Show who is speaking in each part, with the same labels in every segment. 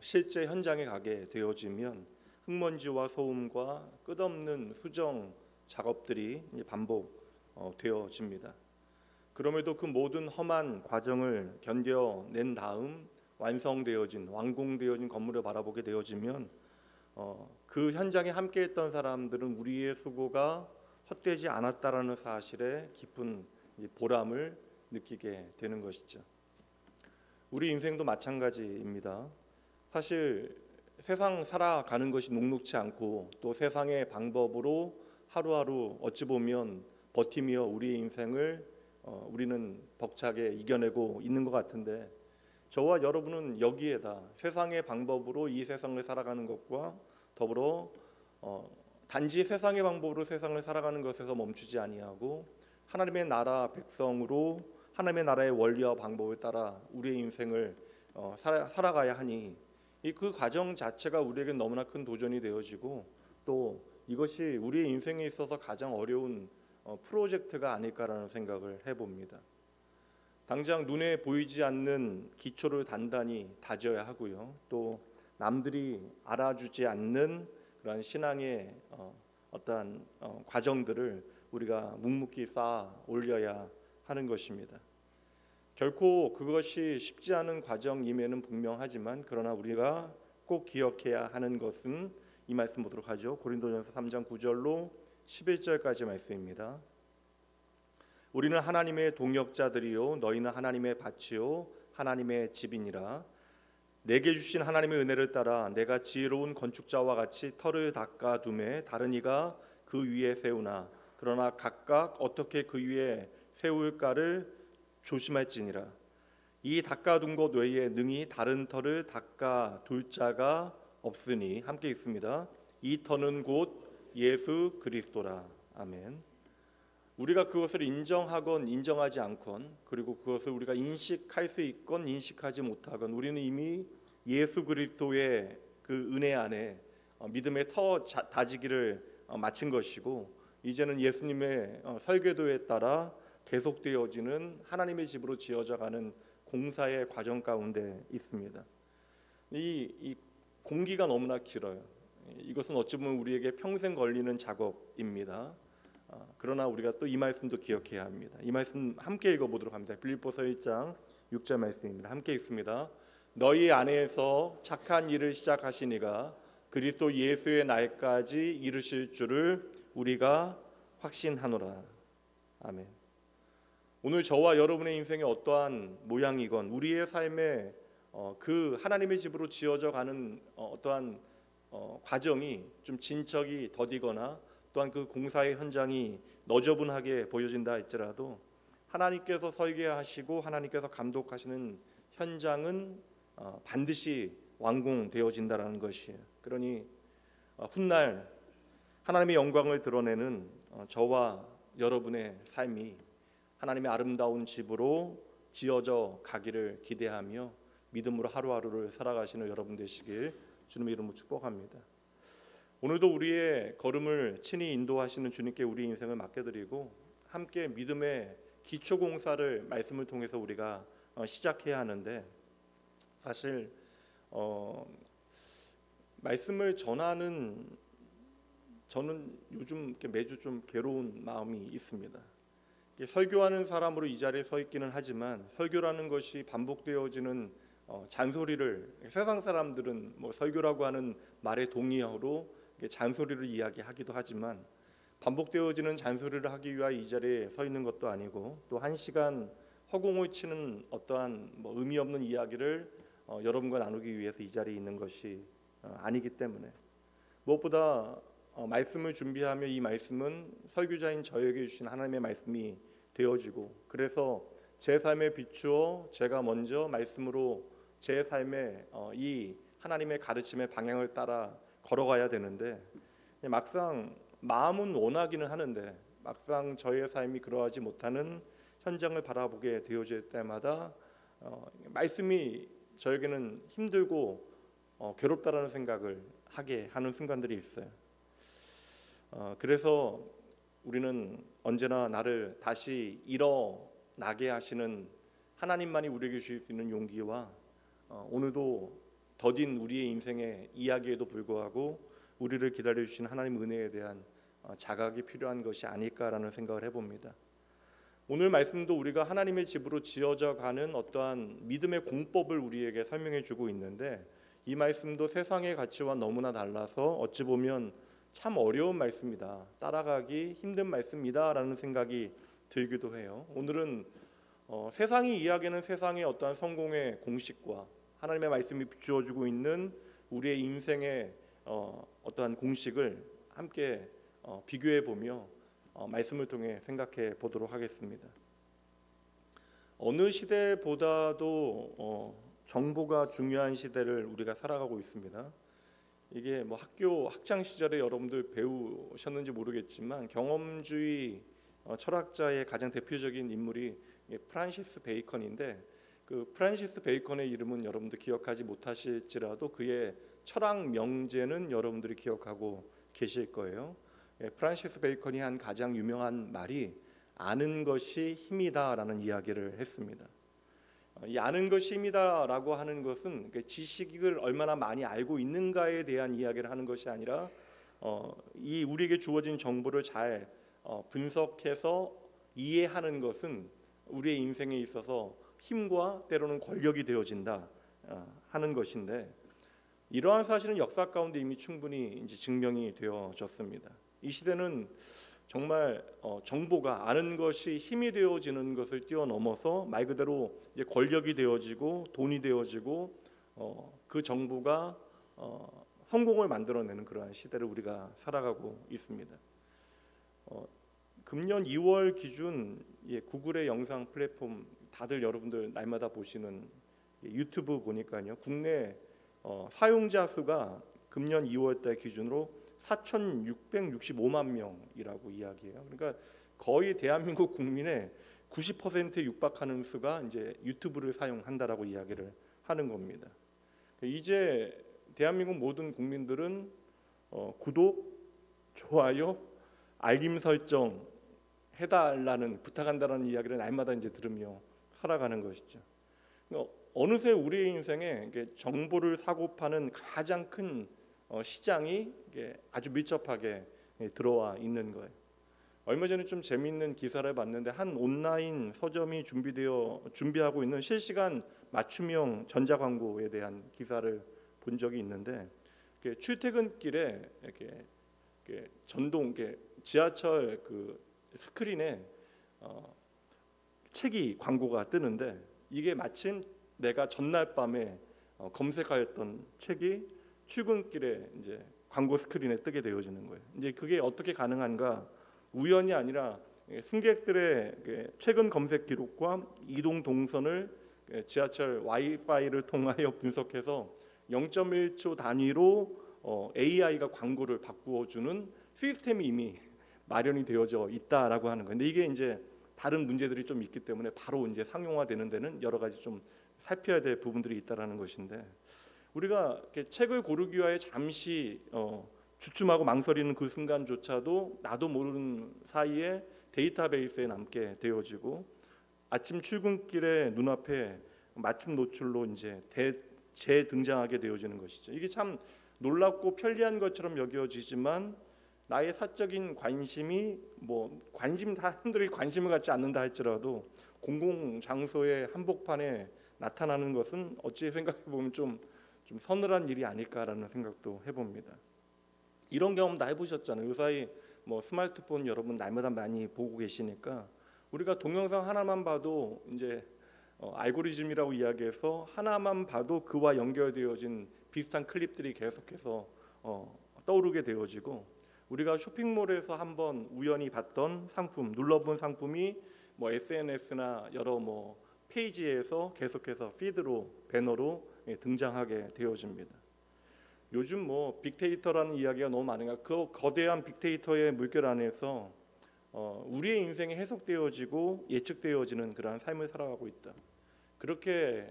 Speaker 1: 실제 현장에 가게 되어지면 흙먼지와 소음과 끝없는 수정 작업들이 반복되어집니다. 그럼에도 그 모든 험한 과정을 견뎌낸 다음 완공되어진 건물을 바라보게 되어지면 그 현장에 함께했던 사람들은 우리의 수고가 헛되지 않았다라는 사실에 깊은 보람을 느끼게 되는 것이죠. 우리 인생도 마찬가지입니다. 사실 세상 살아가는 것이 녹록지 않고 또 세상의 방법으로 하루하루 어찌 보면 버티며 우리의 인생을 우리는 벅차게 이겨내고 있는 것 같은데, 저와 여러분은 여기에다 세상의 방법으로 이 세상을 살아가는 것과 더불어 단지 세상의 방법으로 세상을 살아가는 것에서 멈추지 아니하고 하나님의 나라 백성으로 하나님의 나라의 원리와 방법을 따라 우리의 인생을 살아가야 하니, 그 과정 자체가 우리에게 너무나 큰 도전이 되어지고 또 이것이 우리의 인생에 있어서 가장 어려운 프로젝트가 아닐까라는 생각을 해봅니다. 당장 눈에 보이지 않는 기초를 단단히 다져야 하고요. 또 남들이 알아주지 않는 그런 신앙의 어떠한 과정들을 우리가 묵묵히 쌓아 올려야 하는 것입니다. 결코 그것이 쉽지 않은 과정임에는 분명하지만, 그러나 우리가 꼭 기억해야 하는 것은 이 말씀 보도록 하죠. 고린도전서 3장 9절로 11절까지 말씀입니다. 우리는 하나님의 동역자들이요 너희는 하나님의 밭이요 하나님의 집이니라. 내게 주신 하나님의 은혜를 따라 내가 지혜로운 건축자와 같이 터를 닦아 두매 다른 이가 그 위에 세우나 그러나 각각 어떻게 그 위에 세울까를 조심할지니라. 이 닦아둔 것 외에 능히 다른 터를 닦아 둘 자가 없으니, 함께 있습니다. 이 터는 곧 예수 그리스도라. 아멘. 우리가 그것을 인정하건 인정하지 않건, 그리고 그것을 우리가 인식할 수 있건 인식하지 못하건, 우리는 이미 예수 그리스도의 그 은혜 안에 믿음의 터 다지기를 마친 것이고, 이제는 예수님의 설계도에 따라 계속되어지는 하나님의 집으로 지어져가는 공사의 과정 가운데 있습니다. 이 공기가 너무나 길어요. 이것은 어찌 보면 우리에게 평생 걸리는 작업입니다. 그러나 우리가 또 이 말씀도 기억해야 합니다. 이 말씀 함께 읽어보도록 합니다. 빌립보서 1장 6절 말씀입니다. 함께 읽습니다. 너희 안에서 착한 일을 시작하신 이가 그리스도 예수의 날까지 이루실 줄을 우리가 확신하노라. 아멘. 오늘 저와 여러분의 인생이 어떠한 모양이건 우리의 삶에 그 하나님의 집으로 지어져 가는 어떠한 과정이 좀 진척이 더디거나 또한 그 공사의 현장이 너저분하게 보여진다 할지라도, 하나님께서 설계하시고 하나님께서 감독하시는 현장은 반드시 완공되어진다라는 것이에요. 그러니 훗날 하나님의 영광을 드러내는 저와 여러분의 삶이 하나님의 아름다운 집으로 지어져 가기를 기대하며 믿음으로 하루하루를 살아가시는 여러분 되시길 주님의 이름으로 축복합니다. 오늘도 우리의 걸음을 친히 인도하시는 주님께 우리 인생을 맡겨드리고 함께 믿음의 기초 공사를 말씀을 통해서 우리가 시작해야 하는데, 사실 말씀을 전하는 저는 요즘 매주 좀 괴로운 마음이 있습니다. 설교하는 사람으로 이 자리에 서 있기는 하지만 설교라는 것이 반복되어지는 잔소리를, 세상 사람들은 설교라고 하는 말의 동의어로 잔소리를 이야기하기도 하지만, 반복되어지는 잔소리를 하기 위하여 이 자리에 서 있는 것도 아니고, 또 한 시간 허공을 치는 어떠한 의미 없는 이야기를 여러분과 나누기 위해서 이 자리에 있는 것이 아니기 때문에, 무엇보다 말씀을 준비하며 이 말씀은 설교자인 저에게 주신 하나님의 말씀이 되어지고, 그래서 제 삶에 비추어 제가 먼저 말씀으로 제 삶에 이 하나님의 가르침의 방향을 따라 걸어가야 되는데, 막상 마음은 원하기는 하는데 막상 저의 삶이 그러하지 못하는 현장을 바라보게 되어질 때마다 말씀이 저에게는 힘들고 괴롭다라는 생각을 하게 하는 순간들이 있어요. 그래서 우리는 언제나 나를 다시 일어나게 하시는 하나님만이 우리에게 주실 수 있는 용기와 오늘도 더딘 우리의 인생의 이야기에도 불구하고 우리를 기다려 주신 하나님 은혜에 대한 자각이 필요한 것이 아닐까라는 생각을 해봅니다. 오늘 말씀도 우리가 하나님의 집으로 지어져 가는 어떠한 믿음의 공법을 우리에게 설명해 주고 있는데, 이 말씀도 세상의 가치와 너무나 달라서 어찌 보면 참 어려운 말씀이다, 따라가기 힘든 말씀이다라는 생각이 들기도 해요. 오늘은 세상이 이야기하는 세상의 어떠한 성공의 공식과 하나님의 말씀이 주어주고 있는 우리의 인생의 어떠한 공식을 함께 비교해 보며 말씀을 통해 생각해 보도록 하겠습니다. 어느 시대보다도 정보가 중요한 시대를 우리가 살아가고 있습니다. 이게 뭐 학교 학창 시절에 여러분들 배우셨는지 모르겠지만 경험주의 철학자의 가장 대표적인 인물이 프란시스 베이컨인데, 그 프란시스 베이컨의 이름은 여러분들 기억하지 못하실지라도 그의 철학 명제는 여러분들이 기억하고 계실 거예요. 프란시스 베이컨이 한 가장 유명한 말이 아는 것이 힘이다라는 이야기를 했습니다. 이 아는 것이 힘이다라고 하는 것은 지식을 얼마나 많이 알고 있는가에 대한 이야기를 하는 것이 아니라 이 우리에게 주어진 정보를 잘 분석해서 이해하는 것은 우리의 인생에 있어서 힘과 때로는 권력이 되어진다 하는 것인데, 이러한 사실은 역사 가운데 이미 충분히 이제 증명이 되어졌습니다. 이 시대는 정말 정보가 아는 것이 힘이 되어지는 것을 뛰어넘어서 말 그대로 이제 권력이 되어지고 돈이 되어지고 그 정보가 성공을 만들어내는 그러한 시대를 우리가 살아가고 있습니다. 금년 2월 기준 구글의 영상 플랫폼 다들 여러분들 날마다 보시는 유튜브 보니까요, 국내 사용자 수가 금년 2월달 기준으로 4,665만 명이라고 이야기해요. 그러니까 거의 대한민국 국민의 90%에 육박하는 수가 이제 유튜브를 사용한다라고 이야기를 하는 겁니다. 이제 대한민국 모든 국민들은 구독, 좋아요, 알림 설정 해달라는 부탁한다라는 이야기를 날마다 이제 들으며 살아가는 것이죠. 어느새 우리의 인생에 정보를 사고 파는 가장 큰 시장이 아주 밀접하게 들어와 있는 거예요. 얼마 전에 좀 재미있는 기사를 봤는데 한 온라인 서점이 준비하고 있는 실시간 맞춤형 전자 광고에 대한 기사를 본 적이 있는데, 출퇴근길에 이렇게 전동 지하철 그 스크린에 책이 광고가 뜨는데, 이게 마침 내가 전날 밤에 검색하였던 책이 출근길에 이제 광고 스크린에 뜨게 되어지는 거예요. 이제 그게 어떻게 가능한가? 우연이 아니라 승객들의 최근 검색 기록과 이동 동선을 지하철 와이파이를 통하여 분석해서 0.1초 단위로 AI가 광고를 바꾸어주는 시스템이 이미 마련이 되어져 있다라고 하는 거예요. 근데 이게 이제 다른 문제들이 좀 있기 때문에 바로 이제 상용화되는 데는 여러 가지 좀 살펴야 될 부분들이 있다라는 것인데, 우리가 책을 고르기 위하여 잠시 주춤하고 망설이는 그 순간조차도 나도 모르는 사이에 데이터베이스에 남게 되어지고, 아침 출근길에 눈앞에 맞춤 노출로 이제 재등장하게 되어지는 것이죠. 이게 참 놀랍고 편리한 것처럼 여겨지지만 나의 사적인 관심이 사람들이 관심을 갖지 않는다 할지라도 공공 장소의 한복판에 나타나는 것은 어찌 생각해 보면 좀 서늘한 일이 아닐까라는 생각도 해봅니다. 이런 경험 다 해보셨잖아요. 요사이 스마트폰 여러분 날마다 많이 보고 계시니까 우리가 동영상 하나만 봐도 이제 알고리즘이라고 이야기해서 하나만 봐도 그와 연결되어진 비슷한 클립들이 계속해서 떠오르게 되어지고, 우리가 쇼핑몰에서 한번 우연히 봤던 상품, 눌러본 상품이 SNS나 여러 페이지에서 계속해서 피드로, 배너로 등장하게 되어집니다. 요즘 빅데이터라는 이야기가 너무 많으니까 그 거대한 빅데이터의 물결 안에서 우리의 인생이 해석되어지고 예측되어지는 그러한 삶을 살아가고 있다. 그렇게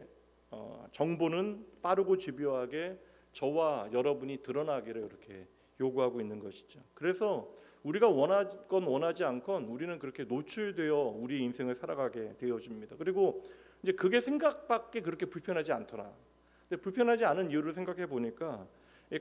Speaker 1: 정보는 빠르고 집요하게 저와 여러분이 드러나기를 이렇게 요구하고 있는 것이죠. 그래서 우리가 원하건 원하지 않건 우리는 그렇게 노출되어 우리 인생을 살아가게 되어집니다. 그리고 이제 그게 생각밖에 그렇게 불편하지 않더라. 근데 불편하지 않은 이유를 생각해 보니까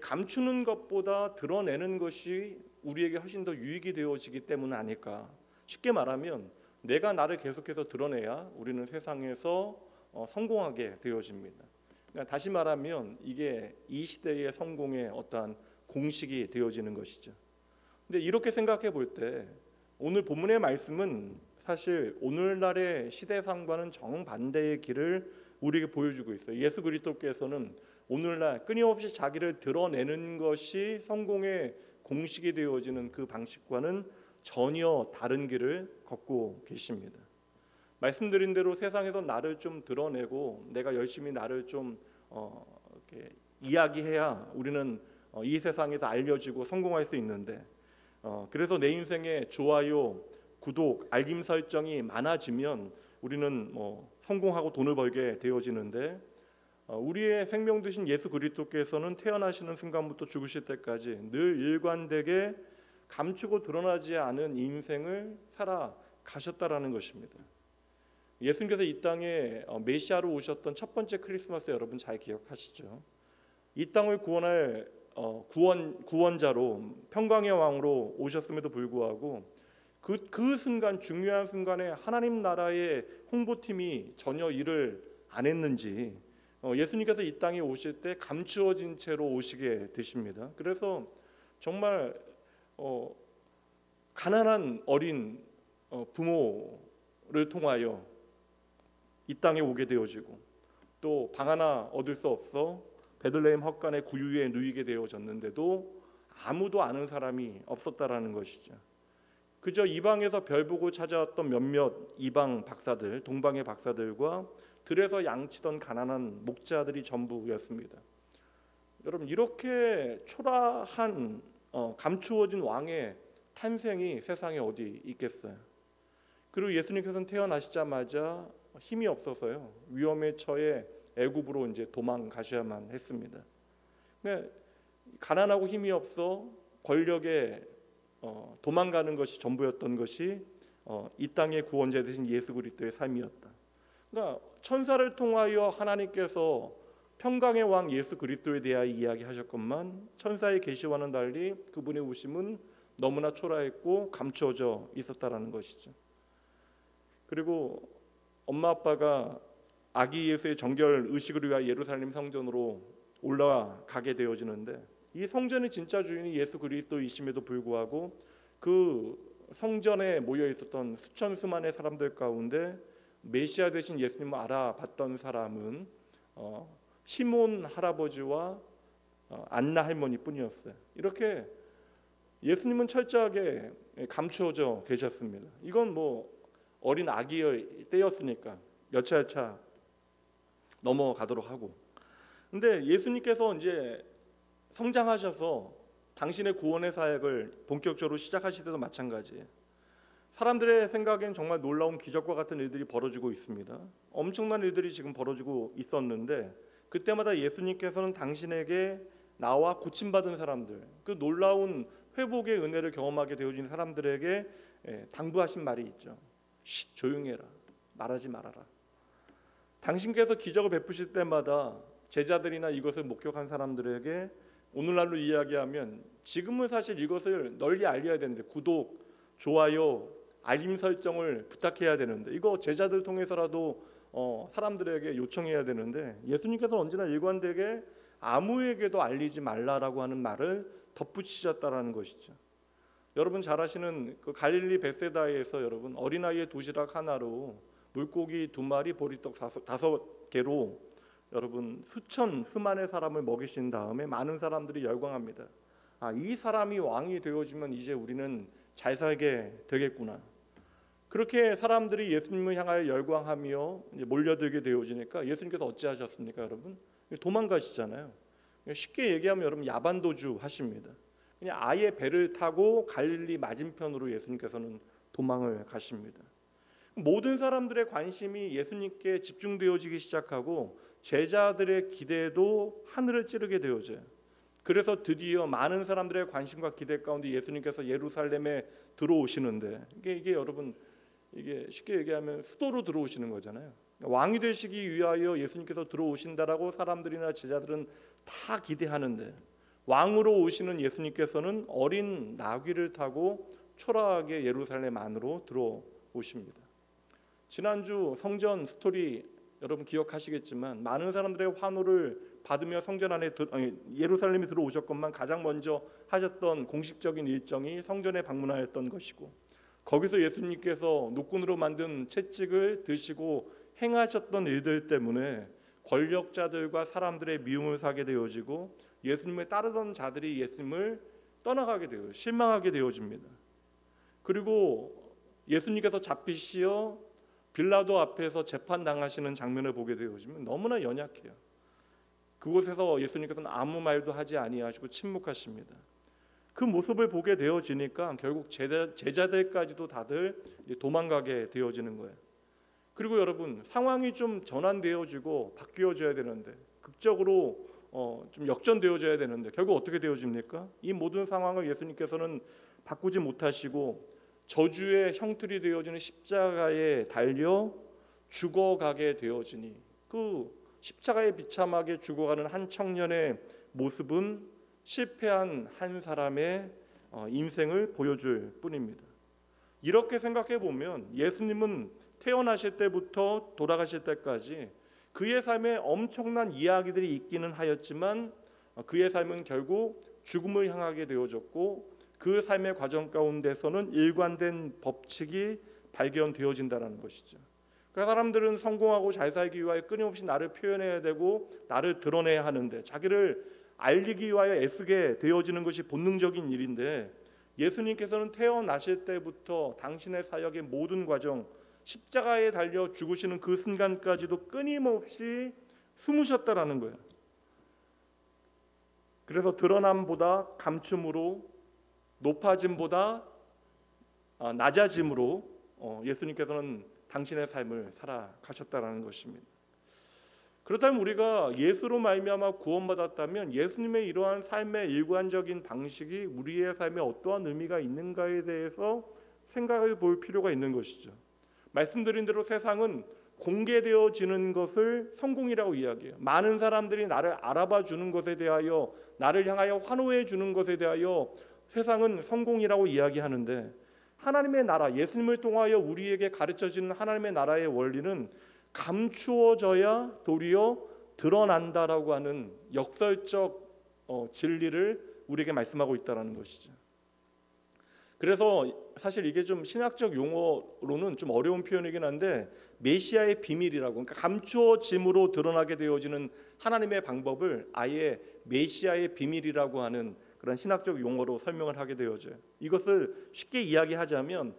Speaker 1: 감추는 것보다 드러내는 것이 우리에게 훨씬 더 유익이 되어지기 때문 아닐까. 쉽게 말하면 내가 나를 계속해서 드러내야 우리는 세상에서 성공하게 되어집니다. 그러니까 다시 말하면 이게 이 시대의 성공의 어떠한 공식이 되어지는 것이죠. 근데 이렇게 생각해 볼 때 오늘 본문의 말씀은 사실 오늘날의 시대상과는 정반대의 길을 우리에게 보여주고 있어요. 예수 그리스도께서는 오늘날 끊임없이 자기를 드러내는 것이 성공의 공식이 되어지는 그 방식과는 전혀 다른 길을 걷고 계십니다. 말씀드린 대로 세상에서 나를 좀 드러내고 내가 열심히 나를 좀 이렇게 이야기해야 우리는 이 세상에서 알려지고 성공할 수 있는데 그래서 내 인생에 좋아요, 구독, 알림 설정이 많아지면 우리는 성공하고 돈을 벌게 되어지는데 우리의 생명 되신 예수 그리스도께서는 태어나시는 순간부터 죽으실 때까지 늘 일관되게 감추고 드러나지 않은 인생을 살아가셨다라는 것입니다. 예수님께서 이 땅에 메시아로 오셨던 첫 번째 크리스마스 여러분 잘 기억하시죠? 이 땅을 구원할 구원자로 평강의 왕으로 오셨음에도 불구하고 그 순간 중요한 순간에 하나님 나라의 홍보팀이 전혀 일을 안 했는지 예수님께서 이 땅에 오실 때 감추어진 채로 오시게 되십니다. 그래서 정말 가난한 어린 부모를 통하여 이 땅에 오게 되어지고 또 방 하나 얻을 수 없어 베들레헴 헛간의 구유에 누이게 되어졌는데도 아무도 아는 사람이 없었다라는 것이죠. 그저 이방에서 별 보고 찾아왔던 몇몇 이방 박사들, 동방의 박사들과 들에서 양치던 가난한 목자들이 전부였습니다. 여러분 이렇게 초라한 감추어진 왕의 탄생이 세상에 어디 있겠어요? 그리고 예수님께서는 태어나시자마자 힘이 없어서요 위험에 처해 애굽으로 이제 도망가셔야만 했습니다. 그러니까 가난하고 힘이 없어 권력에 도망가는 것이 전부였던 것이 이 땅의 구원자 되신 예수 그리스도의 삶이었다. 그러니까 천사를 통하여 하나님께서 평강의 왕 예수 그리스도에 대하여 이야기하셨건만 천사의 계시와는 달리 그분의 오심은 너무나 초라했고 감추어져 있었다라는 것이죠. 그리고 엄마 아빠가 아기 예수의 정결 의식을 위하여 예루살렘 성전으로 올라가게 되어지는데 이 성전의 진짜 주인이 예수 그리스도이심에도 불구하고 그 성전에 모여 있었던 수천 수만의 사람들 가운데 메시아 되신 예수님을 알아봤던 사람은 시몬 할아버지와 안나 할머니뿐이었어요. 이렇게 예수님은 철저하게 감추어져 계셨습니다. 이건 어린 아기의 때였으니까 여차여차 넘어가도록 하고, 근데 예수님께서 이제 성장하셔서 당신의 구원의 사역을 본격적으로 시작하실 때도 마찬가지예요. 사람들의 생각엔 정말 놀라운 기적과 같은 일들이 벌어지고 있습니다. 엄청난 일들이 지금 벌어지고 있었는데 그때마다 예수님께서는 당신에게 나와 고침받은 사람들, 그 놀라운 회복의 은혜를 경험하게 되어진 사람들에게 당부하신 말이 있죠. 조용해라, 말하지 말아라. 당신께서 기적을 베푸실 때마다 제자들이나 이것을 목격한 사람들에게 오늘날로 이야기하면 지금은 사실 이것을 널리 알려야 되는데 구독, 좋아요, 알림 설정을 부탁해야 되는데 이거 제자들 통해서라도 사람들에게 요청해야 되는데 예수님께서 언제나 일관되게 아무에게도 알리지 말라라고 하는 말을 덧붙이셨다라는 것이죠. 여러분 잘 아시는 그 갈릴리 벳세다에서 여러분 어린아이의 도시락 하나로 물고기 2마리, 보리떡 5개로 여러분 수만의 사람을 먹이신 다음에 많은 사람들이 열광합니다. 이 사람이 왕이 되어지면 이제 우리는 잘 살게 되겠구나. 그렇게 사람들이 예수님을 향하여 열광하며 이제 몰려들게 되어지니까 예수님께서 어찌하셨습니까, 여러분? 도망가시잖아요. 쉽게 얘기하면 여러분 야반도주 하십니다. 그냥 아예 배를 타고 갈릴리 맞은편으로 예수님께서는 도망을 가십니다. 모든 사람들의 관심이 예수님께 집중되어지기 시작하고 제자들의 기대도 하늘을 찌르게 되어져요. 그래서 드디어 많은 사람들의 관심과 기대 가운데 예수님께서 예루살렘에 들어오시는데 이게 여러분 이게 쉽게 얘기하면 수도로 들어오시는 거잖아요. 왕이 되시기 위하여 예수님께서 들어오신다라고 사람들이나 제자들은 다 기대하는데, 왕으로 오시는 예수님께서는 어린 나귀를 타고 초라하게 예루살렘 안으로 들어오십니다. 지난주 성전 스토리 여러분 기억하시겠지만, 많은 사람들의 환호를 받으며 성전 안에 예루살렘에 들어오셨건만 가장 먼저 하셨던 공식적인 일정이 성전에 방문하였던 것이고, 거기서 예수님께서 노끈으로 만든 채찍을 드시고 행하셨던 일들 때문에 권력자들과 사람들의 미움을 사게 되어지고, 예수님을 따르던 자들이 예수님을 떠나가게 되어 실망하게 되어집니다. 그리고 예수님께서 잡히시어 빌라도 앞에서 재판당하시는 장면을 보게 되어지면 너무나 연약해요. 그곳에서 예수님께서는 아무 말도 하지 아니하시고 침묵하십니다. 그 모습을 보게 되어지니까 결국 제자들까지도 다들 도망가게 되어지는 거예요. 그리고 여러분, 상황이 좀 전환되어지고 바뀌어져야 되는데, 극적으로 좀 역전되어져야 되는데 결국 어떻게 되어집니까? 이 모든 상황을 예수님께서는 바꾸지 못하시고 저주의 형틀이 되어지는 십자가에 달려 죽어가게 되어지니, 그 십자가에 비참하게 죽어가는 한 청년의 모습은 실패한 한 사람의 인생을 보여줄 뿐입니다. 이렇게 생각해 보면 예수님은 태어나실 때부터 돌아가실 때까지 그의 삶에 엄청난 이야기들이 있기는 하였지만, 그의 삶은 결국 죽음을 향하게 되어졌고, 그 삶의 과정 가운데서는 일관된 법칙이 발견되어진다는 것이죠. 그러니까 사람들은 성공하고 잘 살기 위하여 끊임없이 나를 표현해야 되고 나를 드러내야 하는데, 자기를 알리기 위하여 애쓰게 되어지는 것이 본능적인 일인데, 예수님께서는 태어나실 때부터 당신의 사역의 모든 과정, 십자가에 달려 죽으시는 그 순간까지도 끊임없이 숨으셨다라는 거예요. 그래서 드러남보다 감춤으로, 높아짐보다 낮아짐으로 예수님께서는 당신의 삶을 살아가셨다라는 것입니다. 그렇다면 우리가 예수로 말미암아 구원받았다면 예수님의 이러한 삶의 일관적인 방식이 우리의 삶에 어떠한 의미가 있는가에 대해서 생각해 볼 필요가 있는 것이죠. 말씀드린 대로 세상은 공개되어지는 것을 성공이라고 이야기해요. 많은 사람들이 나를 알아봐 주는 것에 대하여, 나를 향하여 환호해 주는 것에 대하여 세상은 성공이라고 이야기하는데, 하나님의 나라, 예수님을 통하여 우리에게 가르쳐지는 하나님의 나라의 원리는 감추어져야 도리어 드러난다라고 하는 역설적 진리를 우리에게 말씀하고 있다는 것이죠. 그래서 사실 이게 좀 신학적 용어로는 좀 어려운 표현이긴 한데, 메시아의 비밀이라고, 그러니까 감추어짐으로 드러나게 되어지는 하나님의 방법을 아예 메시아의 비밀이라고 하는 그런 신학적 용어로 설명을 하게 되어져요. 이것을 쉽게 이야기하자면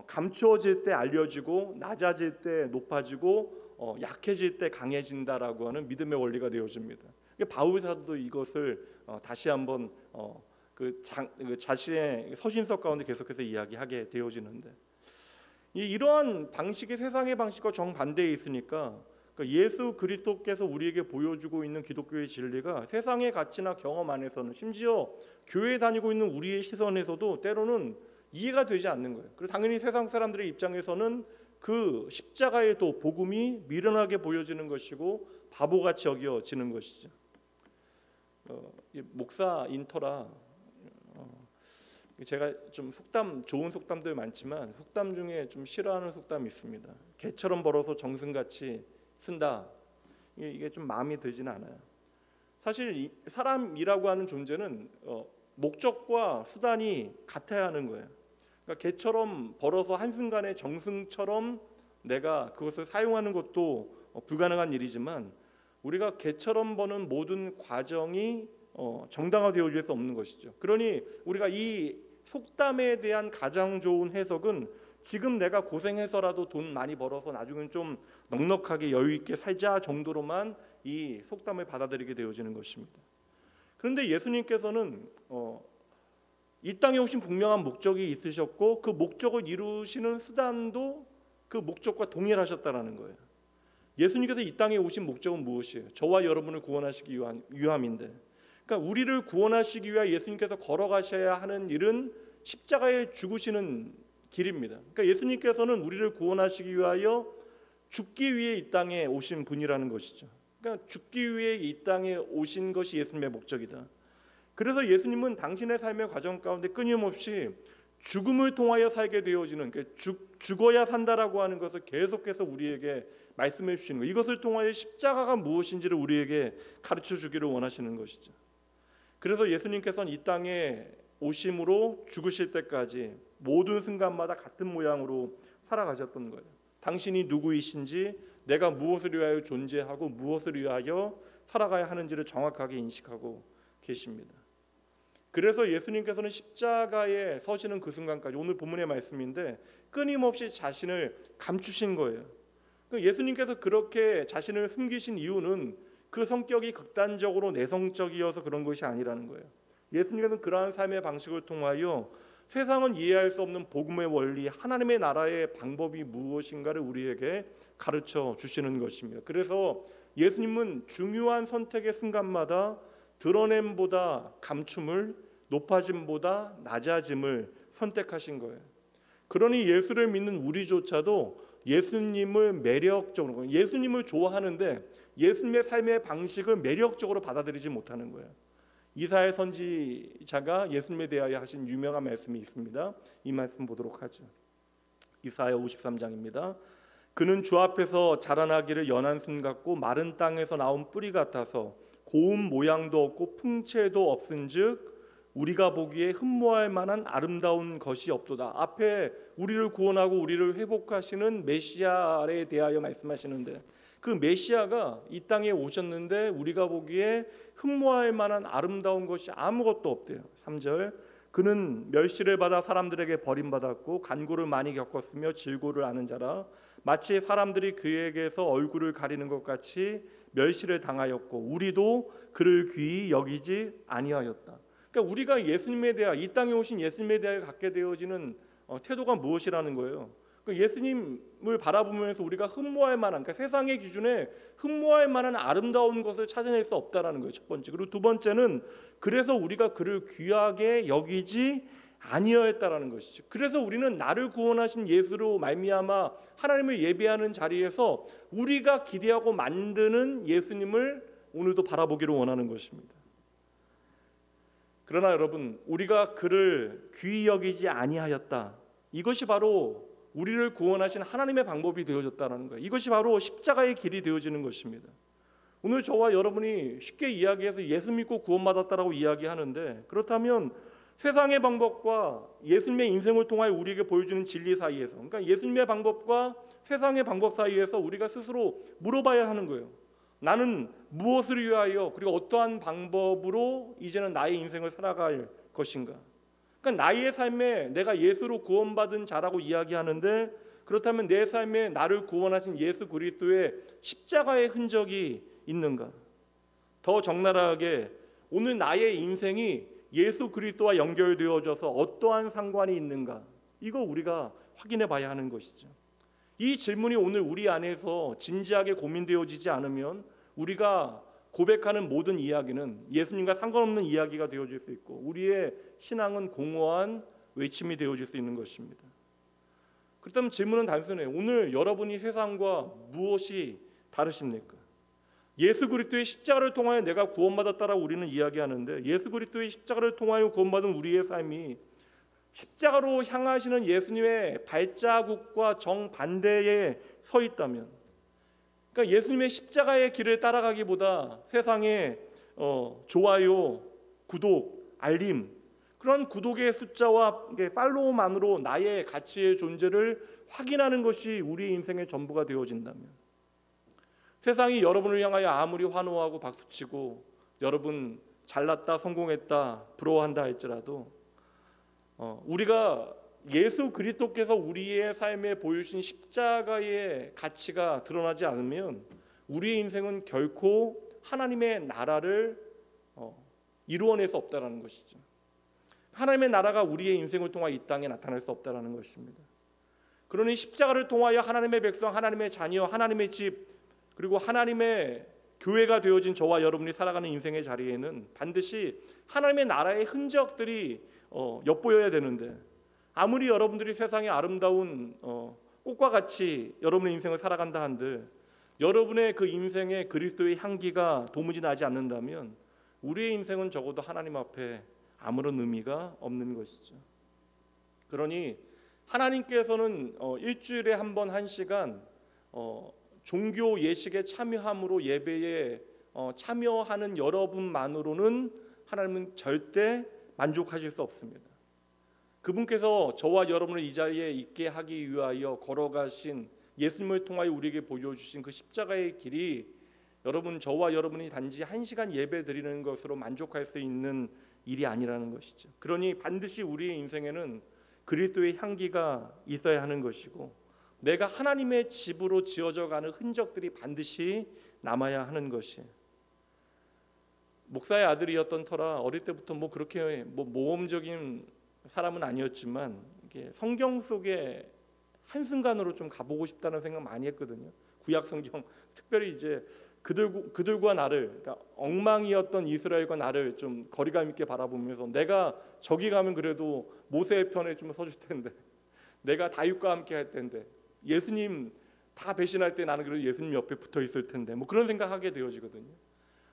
Speaker 1: 감추어질 때 알려지고, 낮아질 때 높아지고, 약해질 때 강해진다라고 하는 믿음의 원리가 되어집니다. 바울 사도도 이것을 다시 한번 자신의 서신서 가운데 계속해서 이야기하게 되어지는데, 이러한 방식이 세상의 방식과 정반대에 있으니까, 예수 그리스도께서 우리에게 보여주고 있는 기독교의 진리가 세상의 가치나 경험 안에서는, 심지어 교회에 다니고 있는 우리의 시선에서도 때로는 이해가 되지 않는 거예요. 그리고 당연히 세상 사람들의 입장에서는 그 십자가의 도 복음이 미련하게 보여지는 것이고 바보같이 여겨지는 것이죠. 목사 인터라 제가 좀 좋은 속담들 많지만, 속담 중에 좀 싫어하는 속담이 있습니다. 개처럼 벌어서 정승같이 쓴다. 이게 좀 마음이 들지는 않아요. 사실 사람이라고 하는 존재는 목적과 수단이 같아야 하는 거예요. 그러니까 개처럼 벌어서 한순간에 정승처럼 내가 그것을 사용하는 것도 불가능한 일이지만, 우리가 개처럼 버는 모든 과정이 정당화되어질 수 없는 것이죠. 그러니 우리가 이 속담에 대한 가장 좋은 해석은, 지금 내가 고생해서라도 돈 많이 벌어서 나중엔 좀 넉넉하게 여유 있게 살자 정도로만 이 속담을 받아들이게 되어지는 것입니다. 그런데 예수님께서는 이 땅에 오신 분명한 목적이 있으셨고, 그 목적을 이루시는 수단도 그 목적과 동일하셨다라는 거예요. 예수님께서 이 땅에 오신 목적은 무엇이에요? 저와 여러분을 구원하시기 위함인데, 그러니까 우리를 구원하시기 위해 예수님께서 걸어가셔야 하는 일은 십자가에 죽으시는 길입니다. 그러니까 예수님께서는 우리를 구원하시기 위하여 죽기 위해 이 땅에 오신 분이라는 것이죠. 그러니까 죽기 위해 이 땅에 오신 것이 예수님의 목적이다. 그래서 예수님은 당신의 삶의 과정 가운데 끊임없이 죽음을 통하여 살게 되어지는, 죽어야 산다라고 하는 것을 계속해서 우리에게 말씀해 주시는 것, 이것을 통하여 십자가가 무엇인지를 우리에게 가르쳐 주기를 원하시는 것이죠. 그래서 예수님께서는 이 땅에 오심으로 죽으실 때까지 모든 순간마다 같은 모양으로 살아가셨던 거예요. 당신이 누구이신지, 내가 무엇을 위하여 존재하고 무엇을 위하여 살아가야 하는지를 정확하게 인식하고 계십니다. 그래서 예수님께서는 십자가에 서시는 그 순간까지, 오늘 본문의 말씀인데, 끊임없이 자신을 감추신 거예요. 예수님께서 그렇게 자신을 숨기신 이유는 그 성격이 극단적으로 내성적이어서 그런 것이 아니라는 거예요. 예수님께서는 그러한 삶의 방식을 통하여 세상은 이해할 수 없는 복음의 원리, 하나님의 나라의 방법이 무엇인가를 우리에게 가르쳐 주시는 것입니다. 그래서 예수님은 중요한 선택의 순간마다 드러냄보다 감춤을, 높아짐보다 낮아짐을 선택하신 거예요. 그러니 예수를 믿는 우리조차도 예수님을 매력적으로, 예수님을 좋아하는데 예수님의 삶의 방식을 매력적으로 받아들이지 못하는 거예요. 이사야 선지자가 예수님에 대하여 하신 유명한 말씀이 있습니다. 이 말씀 보도록 하죠. 이사야 53장입니다. 그는 주 앞에서 자라나기를 연한 순 같고 마른 땅에서 나온 뿌리 같아서 고운 모양도 없고 풍채도 없은즉 우리가 보기에 흠모할 만한 아름다운 것이 없도다. 앞에 우리를 구원하고 우리를 회복하시는 메시아에 대하여 말씀하시는데, 그 메시아가 이 땅에 오셨는데 우리가 보기에 흠모할 만한 아름다운 것이 아무것도 없대요. 3절, 그는 멸시를 받아 사람들에게 버림받았고 간고를 많이 겪었으며 질고를 아는 자라. 마치 사람들이 그에게서 얼굴을 가리는 것 같이 멸시를 당하였고 우리도 그를 귀히 여기지 아니하였다. 그러니까 우리가 예수님에 대하여, 이 땅에 오신 예수님에 대하여 갖게 되어지는 태도가 무엇이라는 거예요. 그러니까 예수님을 바라보면서 우리가 흠모할 만한, 그러니까 세상의 기준에 흠모할 만한 아름다운 것을 찾아낼 수 없다라는 거예요. 첫 번째. 그리고 두 번째는 그래서 우리가 그를 귀하게 여기지 아니하였다라는 것이죠. 그래서 우리는 나를 구원하신 예수로 말미암아 하나님을 예배하는 자리에서 우리가 기대하고 만드는 예수님을 오늘도 바라보기를 원하는 것입니다. 그러나 여러분, 우리가 그를 귀히 여기지 아니하였다, 이것이 바로 우리를 구원하신 하나님의 방법이 되어졌다는 거예요. 이것이 바로 십자가의 길이 되어지는 것입니다. 오늘 저와 여러분이 쉽게 이야기해서 예수 믿고 구원받았다라고 이야기하는데, 그렇다면 세상의 방법과 예수님의 인생을 통하여 우리에게 보여주는 진리 사이에서, 그러니까 예수님의 방법과 세상의 방법 사이에서 우리가 스스로 물어봐야 하는 거예요. 나는 무엇을 위하여, 그리고 어떠한 방법으로 이제는 나의 인생을 살아갈 것인가. 그러니까 나의 삶에 내가 예수로 구원받은 자라고 이야기하는데, 그렇다면 내 삶에 나를 구원하신 예수 그리스도의 십자가의 흔적이 있는가? 더 적나라하게 오늘 나의 인생이 예수 그리스도와 연결되어져서 어떠한 상관이 있는가? 이거 우리가 확인해 봐야 하는 것이죠. 이 질문이 오늘 우리 안에서 진지하게 고민되어지지 않으면 우리가 고백하는 모든 이야기는 예수님과 상관없는 이야기가 되어질 수 있고, 우리의 신앙은 공허한 외침이 되어질 수 있는 것입니다. 그렇다면 질문은 단순해요. 오늘 여러분이 세상과 무엇이 다르십니까? 예수 그리스도의 십자가를 통하여 내가 구원받았다라고 우리는 이야기하는데, 예수 그리스도의 십자가를 통하여 구원받은 우리의 삶이 십자가로 향하시는 예수님의 발자국과 정반대에 서 있다면, 그러니까 예수님의 십자가의 길을 따라가기보다 세상의 좋아요, 구독, 알림, 그런 구독의 숫자와 팔로우만으로 나의 가치의 존재를 확인하는 것이 우리의 인생의 전부가 되어진다면, 세상이 여러분을 향하여 아무리 환호하고 박수치고 여러분 잘났다, 성공했다, 부러워한다 할지라도 우리가 예수 그리스도께서 우리의 삶에 보여주신 십자가의 가치가 드러나지 않으면 우리의 인생은 결코 하나님의 나라를 이루어낼 수 없다는 것이죠. 하나님의 나라가 우리의 인생을 통하여 이 땅에 나타날 수 없다는 것입니다. 그러니 십자가를 통하여 하나님의 백성, 하나님의 자녀, 하나님의 집, 그리고 하나님의 교회가 되어진 저와 여러분이 살아가는 인생의 자리에는 반드시 하나님의 나라의 흔적들이 엿보여야 되는데, 아무리 여러분들이 세상의 아름다운 꽃과 같이 여러분의 인생을 살아간다 한들 여러분의 그 인생에 그리스도의 향기가 도무지 나지 않는다면 우리의 인생은 적어도 하나님 앞에 아무런 의미가 없는 것이죠. 그러니 하나님께서는 일주일에 한 번 1시간 종교 예식에 참여함으로 예배에 참여하는 여러분만으로는 하나님은 절대 만족하실 수 없습니다. 그분께서 저와 여러분을 이 자리에 있게 하기 위하여 걸어가신 예수님을 통하여 우리에게 보여주신 그 십자가의 길이 여러분 저와 여러분이 단지 1시간 예배 드리는 것으로 만족할 수 있는 일이 아니라는 것이죠. 그러니 반드시 우리의 인생에는 그리스도의 향기가 있어야 하는 것이고 내가 하나님의 집으로 지어져 가는 흔적들이 반드시 남아야 하는 것이에요. 목사의 아들이었던 터라 어릴 때부터 그렇게 모험적인 사람은 아니었지만 이게 성경 속에 한순간으로 좀 가보고 싶다는 생각 많이 했거든요. 구약 성경 특별히 이제 그들과 나를, 그러니까 엉망이었던 이스라엘과 나를 좀 거리감 있게 바라보면서 내가 저기 가면 그래도 모세의 편에 좀 서줄 텐데, 내가 다윗과 함께 할 텐데, 예수님 다 배신할 때 나는 그래도 예수님 옆에 붙어 있을 텐데, 그런 생각하게 되어지거든요.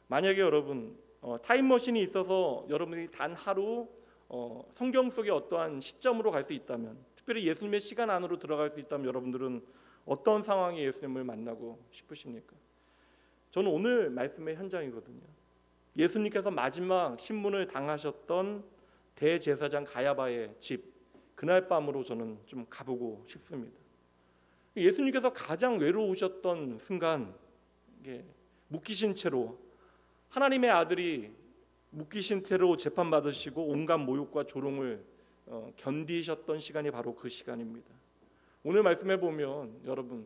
Speaker 1: 만약에 여러분 타임머신이 있어서 여러분이 단 하루 성경 속의 어떠한 시점으로 갈 수 있다면, 특별히 예수님의 시간 안으로 들어갈 수 있다면 여러분들은 어떤 상황에 예수님을 만나고 싶으십니까? 저는 오늘 말씀의 현장이거든요. 예수님께서 마지막 신문을 당하셨던 대제사장 가야바의 집, 그날 밤으로 저는 좀 가보고 싶습니다. 예수님께서 가장 외로우셨던 순간, 묶이신 채로, 하나님의 아들이 묶이신 채로 재판받으시고 온갖 모욕과 조롱을 견디셨던 시간이 바로 그 시간입니다. 오늘 말씀해 보면 여러분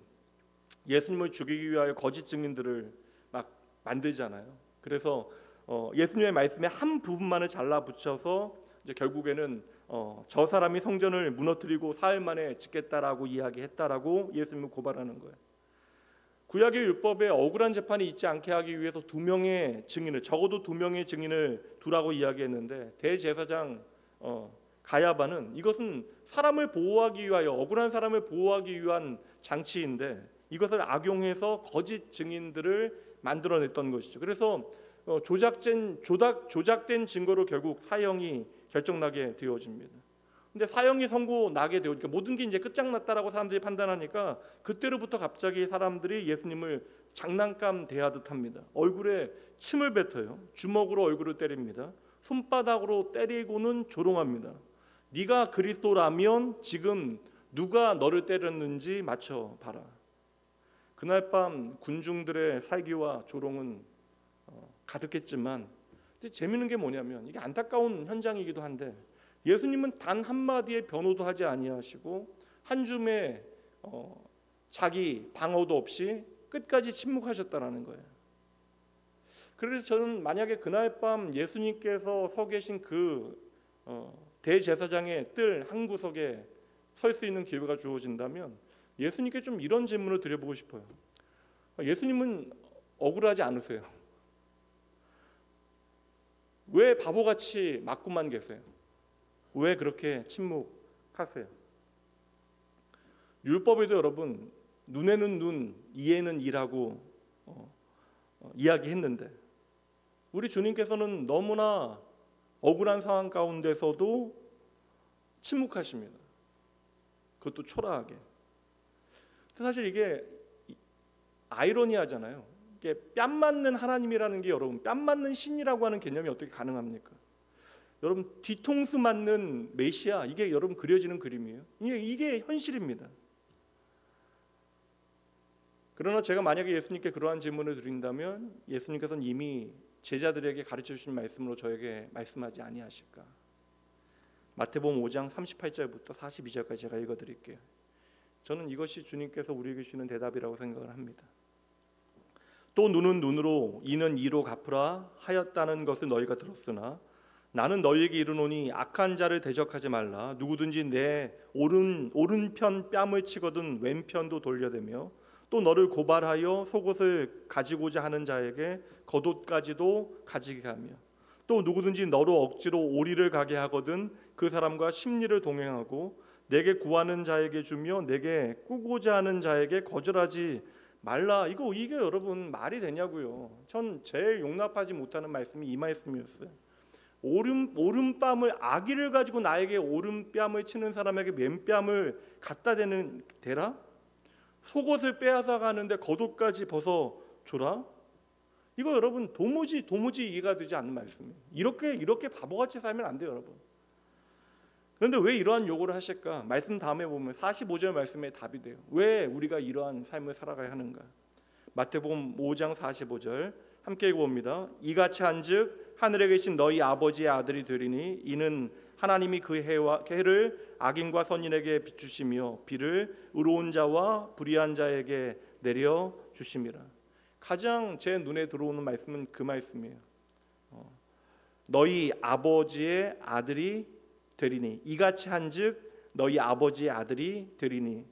Speaker 1: 예수님을 죽이기 위하여 거짓 증인들을 막 만들잖아요. 그래서 예수님의 말씀의 한 부분만을 잘라 붙여서 이제 결국에는 저 사람이 성전을 무너뜨리고 사흘 만에 짓겠다라고 이야기했다라고 예수님을 고발하는 거예요. 구약의 율법에 억울한 재판이 있지 않게 하기 위해서 적어도 두 명의 증인을 두라고 이야기했는데 대제사장 가야바는 이것은 사람을 보호하기 위하여, 억울한 사람을 보호하기 위한 장치인데 이것을 악용해서 거짓 증인들을 만들어냈던 것이죠. 그래서 조작된 증거로 결국 사형이 결정나게 되어집니다. 근데 사형이 선고나게 되니까 모든 게 이제 끝장났다라고 사람들이 판단하니까 그때로부터 갑자기 사람들이 예수님을 장난감 대하듯 합니다. 얼굴에 침을 뱉어요. 주먹으로 얼굴을 때립니다. 손바닥으로 때리고는 조롱합니다. 네가 그리스도라면 지금 누가 너를 때렸는지 맞춰봐라. 그날 밤 군중들의 살기와 조롱은 가득했지만 재미있는 게 뭐냐면 이게 안타까운 현장이기도 한데 예수님은 단 한마디의 변호도 하지 아니하시고 한 줌의 자기 방어도 없이 끝까지 침묵하셨다라는 거예요. 그래서 저는 만약에 그날 밤 예수님께서 서 계신 그 대제사장의 뜰 한 구석에 설 수 있는 기회가 주어진다면 예수님께 좀 이런 질문을 드려보고 싶어요. 예수님은 억울하지 않으세요? 왜 바보같이 맞고만 계세요? 왜 그렇게 침묵하세요? 율법에도 여러분 눈에는 눈, 이에는 이라고 이야기했는데 우리 주님께서는 너무나 억울한 상황 가운데서도 침묵하십니다. 그것도 초라하게. 사실 이게 아이러니하잖아요. 이게 뺨 맞는 하나님이라는 게 여러분 뺨 맞는 신이라고 하는 개념이 어떻게 가능합니까? 여러분 뒤통수 맞는 메시아, 이게 여러분 그려지는 그림이에요. 이게 현실입니다. 그러나 제가 만약에 예수님께 그러한 질문을 드린다면 예수님께서는 이미 제자들에게 가르쳐 주신 말씀으로 저에게 말씀하지 아니하실까? 마태복음 5장 38절부터 42절까지 제가 읽어드릴게요. 저는 이것이 주님께서 우리에게 주시는 대답이라고 생각을 합니다. 또 눈은 눈으로 이는 이로 갚으라 하였다는 것을 너희가 들었으나 나는 너희에게 이르노니 악한 자를 대적하지 말라. 누구든지 내 오른편 뺨을 치거든 왼편도 돌려대며 또 너를 고발하여 속옷을 가지고자 하는 자에게 겉옷까지도 가지게 하며 또 누구든지 너로 억지로 오리를 가게 하거든 그 사람과 심리를 동행하고 내게 구하는 자에게 주며 내게 꾸고자 하는 자에게 거절하지 말라. 이게 여러분 말이 되냐고요. 전 제일 용납하지 못하는 말씀이 이 말씀이었어요. 오른뺨을 아기를 가지고 나에게 오른뺨을 치는 사람에게 맨뺨을 갖다 대라? 속옷을 빼앗아 가는데 겉옷까지 벗어 줘라? 이거 여러분 도무지 이해가 되지 않는 말씀이에요. 이렇게 바보같이 살면 안 돼요, 여러분. 그런데 왜 이러한 요구를 하실까? 말씀 다음에 보면 45절 말씀에 답이 돼요. 왜 우리가 이러한 삶을 살아가야 하는가? 마태복음 5장 45절 함께 읽어봅니다. 이같이 한즉 하늘에 계신 너희 아버지의 아들이 되리니 이는 하나님이 그 해를 악인과 선인에게 비추시며 비를 의로운 자와 불의한 자에게 내려 주심이라. 가장 제 눈에 들어오는 말씀은 그 말씀이에요. 너희 아버지의 아들이 되리니 이같이 한즉 너희 아버지의 아들이 되리니.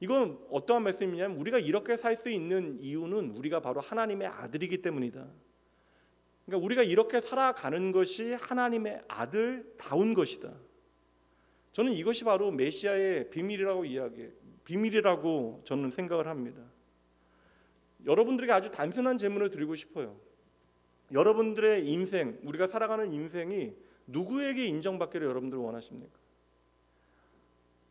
Speaker 1: 이건 어떠한 말씀이냐면 우리가 이렇게 살 수 있는 이유는 우리가 바로 하나님의 아들이기 때문이다. 그러니까 우리가 이렇게 살아가는 것이 하나님의 아들다운 것이다. 저는 이것이 바로 메시아의 비밀이라고 저는 생각을 합니다. 여러분들에게 아주 단순한 질문을 드리고 싶어요. 여러분들의 인생, 우리가 살아가는 인생이 누구에게 인정받기를 여러분들 원하십니까?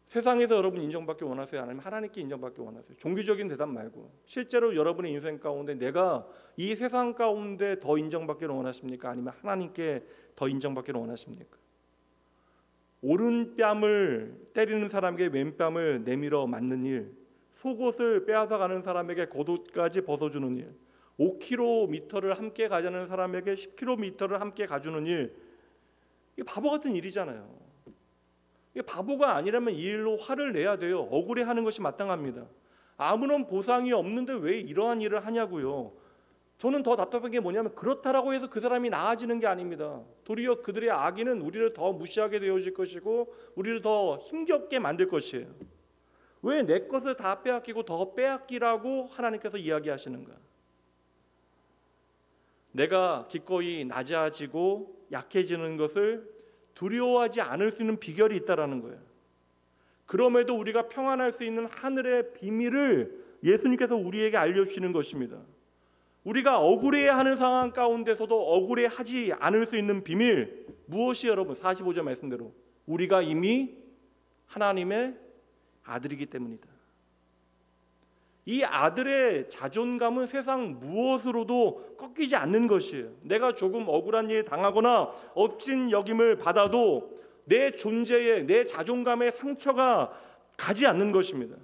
Speaker 1: 세상에서 여러분 인정받기 원하세요? 아니면 하나님께 인정받기 원하세요? 종교적인 대답 말고 실제로 여러분의 인생 가운데 내가 이 세상 가운데 더 인정받기를 원하십니까? 아니면 하나님께 더 인정받기를 원하십니까? 오른뺨을 때리는 사람에게 왼뺨을 내밀어 맞는 일, 속옷을 빼앗아가는 사람에게 겉옷까지 벗어주는 일, 5km를 함께 가자는 사람에게 10km를 함께 가주는 일, 이게 바보 같은 일이잖아요. 이게 바보가 아니라면 이 일로 화를 내야 돼요. 억울해하는 것이 마땅합니다. 아무런 보상이 없는데 왜 이러한 일을 하냐고요. 저는 더 답답한 게 뭐냐면 그렇다라고 해서 그 사람이 나아지는 게 아닙니다. 도리어 그들의 악의는 우리를 더 무시하게 되어질 것이고 우리를 더 힘겹게 만들 것이에요. 왜 내 것을 다 빼앗기고 더 빼앗기라고 하나님께서 이야기하시는가? 내가 기꺼이 낮아지고 약해지는 것을 두려워하지 않을 수 있는 비결이 있다라는 거예요. 그럼에도 우리가 평안할 수 있는 하늘의 비밀을 예수님께서 우리에게 알려주시는 것입니다. 우리가 억울해하는 상황 가운데서도 억울해하지 않을 수 있는 비밀 무엇이 여러분 45절 말씀대로 우리가 이미 하나님의 아들이기 때문이다. 이 아들의 자존감은 세상 무엇으로도 꺾이지 않는 것이에요. 내가 조금 억울한 일 당하거나 업진 여김을 받아도 내 존재에 내 자존감에 상처가 가지 않는 것입니다.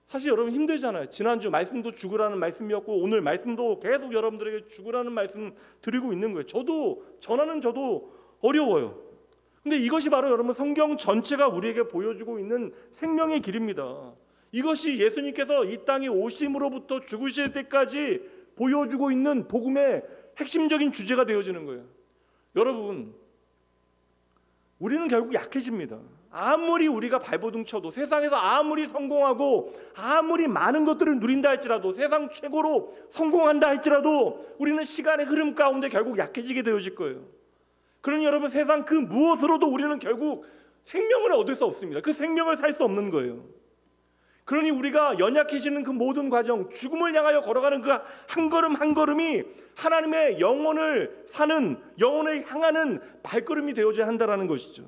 Speaker 1: 사실 여러분 힘들잖아요. 지난주 말씀도 죽으라는 말씀이었고 오늘 말씀도 계속 여러분들에게 죽으라는 말씀 드리고 있는 거예요. 저도 어려워요. 근데 이것이 바로 여러분 성경 전체가 우리에게 보여주고 있는 생명의 길입니다. 이것이 예수님께서 이 땅에 오심으로부터 죽으실 때까지 보여주고 있는 복음의 핵심적인 주제가 되어지는 거예요. 여러분, 우리는 결국 약해집니다. 아무리 우리가 발버둥 쳐도 세상에서 아무리 성공하고 아무리 많은 것들을 누린다 할지라도 세상 최고로 성공한다 할지라도 우리는 시간의 흐름 가운데 결국 약해지게 되어질 거예요. 그러니 여러분 세상 그 무엇으로도 우리는 결국 생명을 얻을 수 없습니다. 그 생명을 살 수 없는 거예요. 그러니 우리가 연약해지는 그 모든 과정, 죽음을 향하여 걸어가는 그 한 걸음 한 걸음이 하나님의 영혼을 사는, 영혼을 향하는 발걸음이 되어져야 한다는 것이죠.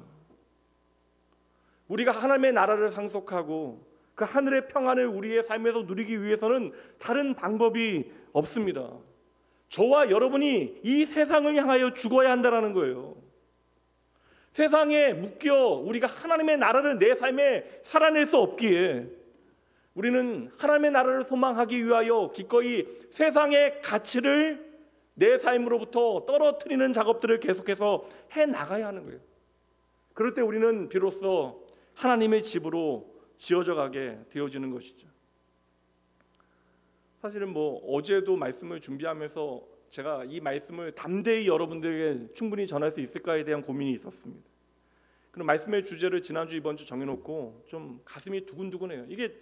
Speaker 1: 우리가 하나님의 나라를 상속하고 그 하늘의 평안을 우리의 삶에서 누리기 위해서는 다른 방법이 없습니다. 저와 여러분이 이 세상을 향하여 죽어야 한다는 거예요. 세상에 묶여 우리가 하나님의 나라를 내 삶에 살아낼 수 없기에 우리는 하나님의 나라를 소망하기 위하여 기꺼이 세상의 가치를 내 삶으로부터 떨어뜨리는 작업들을 계속해서 해나가야 하는 거예요. 그럴 때 우리는 비로소 하나님의 집으로 지어져 가게 되어지는 것이죠. 사실은 어제도 말씀을 준비하면서 제가 이 말씀을 담대히 여러분들에게 충분히 전할 수 있을까에 대한 고민이 있었습니다. 그럼 말씀의 주제를 지난주 이번주 정해놓고 좀 가슴이 두근두근해요. 이게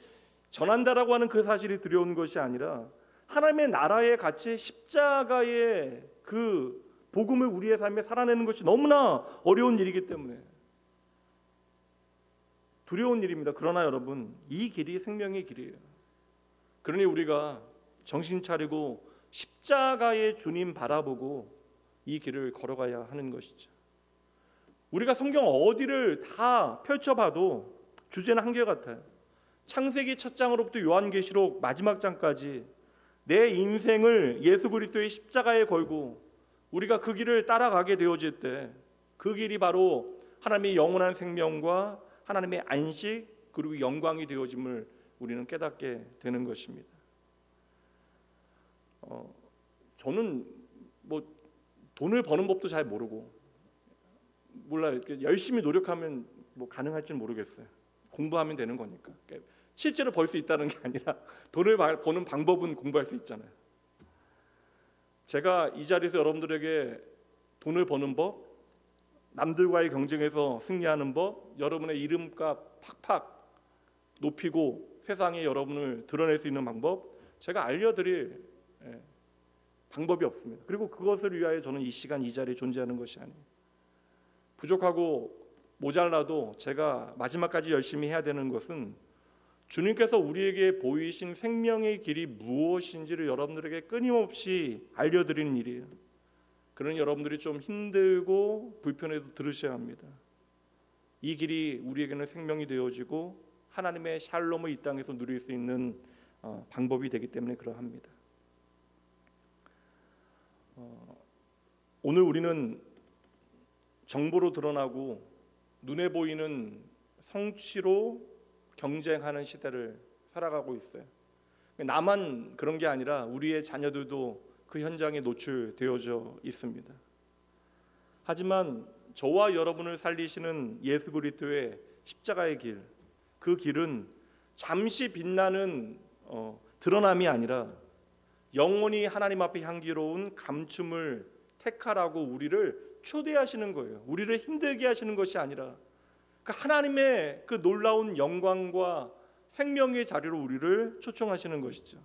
Speaker 1: 전한다라고 하는 그 사실이 두려운 것이 아니라 하나님의 나라의 가치, 십자가의 그 복음을 우리의 삶에 살아내는 것이 너무나 어려운 일이기 때문에 두려운 일입니다. 그러나 여러분, 이 길이 생명의 길이에요. 그러니 우리가 정신 차리고 십자가의 주님 바라보고 이 길을 걸어가야 하는 것이죠. 우리가 성경 어디를 다 펼쳐봐도 주제는 한결같아요. 창세기 첫 장으로부터 요한계시록 마지막 장까지 내 인생을 예수 그리스도의 십자가에 걸고 우리가 그 길을 따라가게 되어질 때 그 길이 바로 하나님의 영원한 생명과 하나님의 안식 그리고 영광이 되어짐을 우리는 깨닫게 되는 것입니다. 저는 뭐 돈을 버는 법도 잘 모르고 몰라요. 열심히 노력하면 뭐 가능할지는 모르겠어요. 공부하면 되는 거니까. 실제로 벌 수 있다는 게 아니라 돈을 버는 방법은 공부할 수 있잖아요. 제가 이 자리에서 여러분들에게 돈을 버는 법, 남들과의 경쟁에서 승리하는 법, 여러분의 이름값 팍팍 높이고 세상에 여러분을 드러낼 수 있는 방법, 제가 알려드릴 방법이 없습니다. 그리고 그것을 위하여 저는 이 시간 이 자리에 존재하는 것이 아니에요. 부족하고 모자라도 제가 마지막까지 열심히 해야 되는 것은 주님께서 우리에게 보이신 생명의 길이 무엇인지를 여러분들에게 끊임없이 알려드리는 일이에요. 그러니 여러분들이 좀 힘들고 불편해도 들으셔야 합니다. 이 길이 우리에게는 생명이 되어지고 하나님의 샬롬을 이 땅에서 누릴 수 있는 방법이 되기 때문에 그러합니다. 오늘 우리는 정보로 드러나고 눈에 보이는 성취로 경쟁하는 시대를 살아가고 있어요. 나만 그런 게 아니라 우리의 자녀들도 그 현장에 노출되어져 있습니다. 하지만 저와 여러분을 살리시는 예수 그리스도의 십자가의 길, 그 길은 잠시 빛나는 드러남이 아니라 영원히 하나님 앞에 향기로운 감춤을 택하라고 우리를 초대하시는 거예요. 우리를 힘들게 하시는 것이 아니라 그 하나님의 그 놀라운 영광과 생명의 자리로 우리를 초청하시는 것이죠.